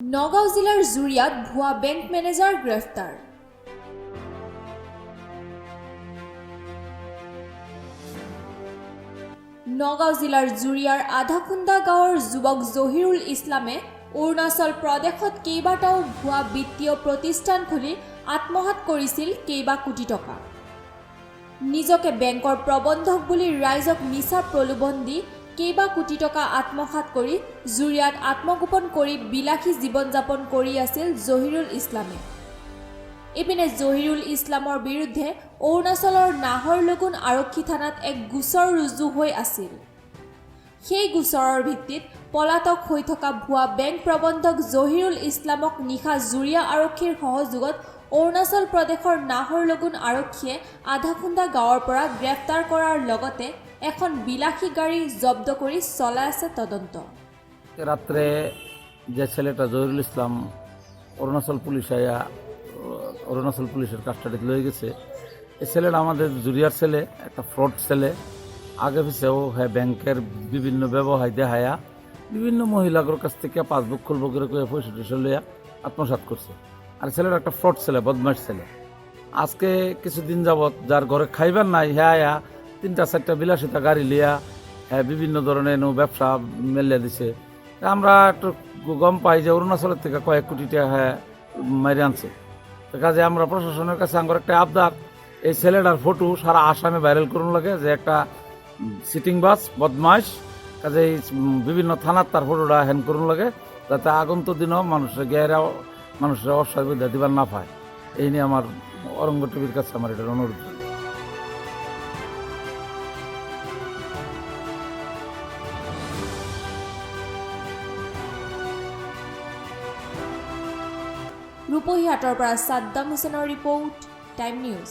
নগাঁও জিলাৰ জুৰিয়াত ভুৱা bank manager গ্ৰেফতাৰ। Nagaon জিলাৰ জুৰিয়াৰ আধাখুন্দা গাঁৱৰ যুৱক জহিৰুল ইছলামে অৰুণাচল প্ৰদেশত কেইবাটাও ভুৱা বিত্তীয় প্ৰতিষ্ঠান খুলি আত্মসাৎ কৰিছিল কেইবা কোটি টকা। নিজকে বেংকৰ প্ৰবন্ধক বুলি ৰাইজক মিছা প্ৰলোভন দি কেইবা কোটি টকা আত্মসাৎ কৰি জুৰিয়াত আত্মগোপন কৰি বিলাসী জীৱন যাপন কৰি আছিল জহিৰুল ইছলামে। ইপিনে জহিৰুল ইছলামৰ বিৰুদ্ধে অৰুণাচলৰ নাহৰলগুন আৰক্ষী থানাত এক গোচৰ ৰুজু হৈ আছিল। সেই গোচৰৰ ভিত্তিত পলাতক হৈ থকা ভুৱা বেংক প্ৰবন্ধক জহিৰুল ইছলামক নিশা জুৰিয়া আৰক্ষীৰ সহযোগত অৰুণাচল প্ৰদেশৰ নাহৰলগুন আৰক্ষীয়ে আধাখুন্দা গাঁৱৰ পৰা গ্ৰেফতাৰ কৰাৰ লগতে এখন বিলাসী গাড়ী জব্দ কৰি চলাই আছে তদন্ত। রাত্রে যে ছেলেটা জহিরুল ইসলাম অরুণাচল পুলিশের কাস্টাডিতে লয়ে গেছে, এই ছেলেটা আমাদের জুরিয়ার ছেলে, একটা ফ্রড ছেলে। আগে পিছেও হ্যাঁ ব্যাংকের বিভিন্ন ব্যবহার দেখায়া বিভিন্ন মহিলাগুলোর কাছ থেকে পাসবুক খুলবো করে পয়সা টয়সা লইয়া আত্মসাৎ করছে। আর ছেলেটা একটা ফ্রড ছেলে, বদমাশ ছেলে। আজকে কিছুদিন যাবৎ যার ঘরে খাইবার নাই হ্যাঁ 3-4টা বিলাসিতা গাড়ি লিয়া হ্যাঁ বিভিন্ন ধরনের ব্যবসা মেলিয়ে দিছে। আমরা একটু গম পাই যে অরুণাচলের থেকে কয়েক কোটি টাকা হ্যাঁ মারি আনছে। কাজে আমরা প্রশাসনের কাছে আমার একটা আবদার, এই ছেলেটার ফটো সারা আসামে ভাইরাল করুন লাগে যে একটা সিটিং বাস বদমাইশ। কাজে এই বিভিন্ন থানার তার ফটোটা হ্যান্ড করুন লাগে, যাতে আগন্ত দিনও মানুষের অসুবিধা দিবার না পায়। এই নিয়ে আমার অরঙ্গ টিভির কাছে আমার এটার অনুরোধ। ৰূপহীহাটৰ পৰা সাদ্দাম হুছেইনৰ ৰিপৰ্ট, টাইম নিউজ।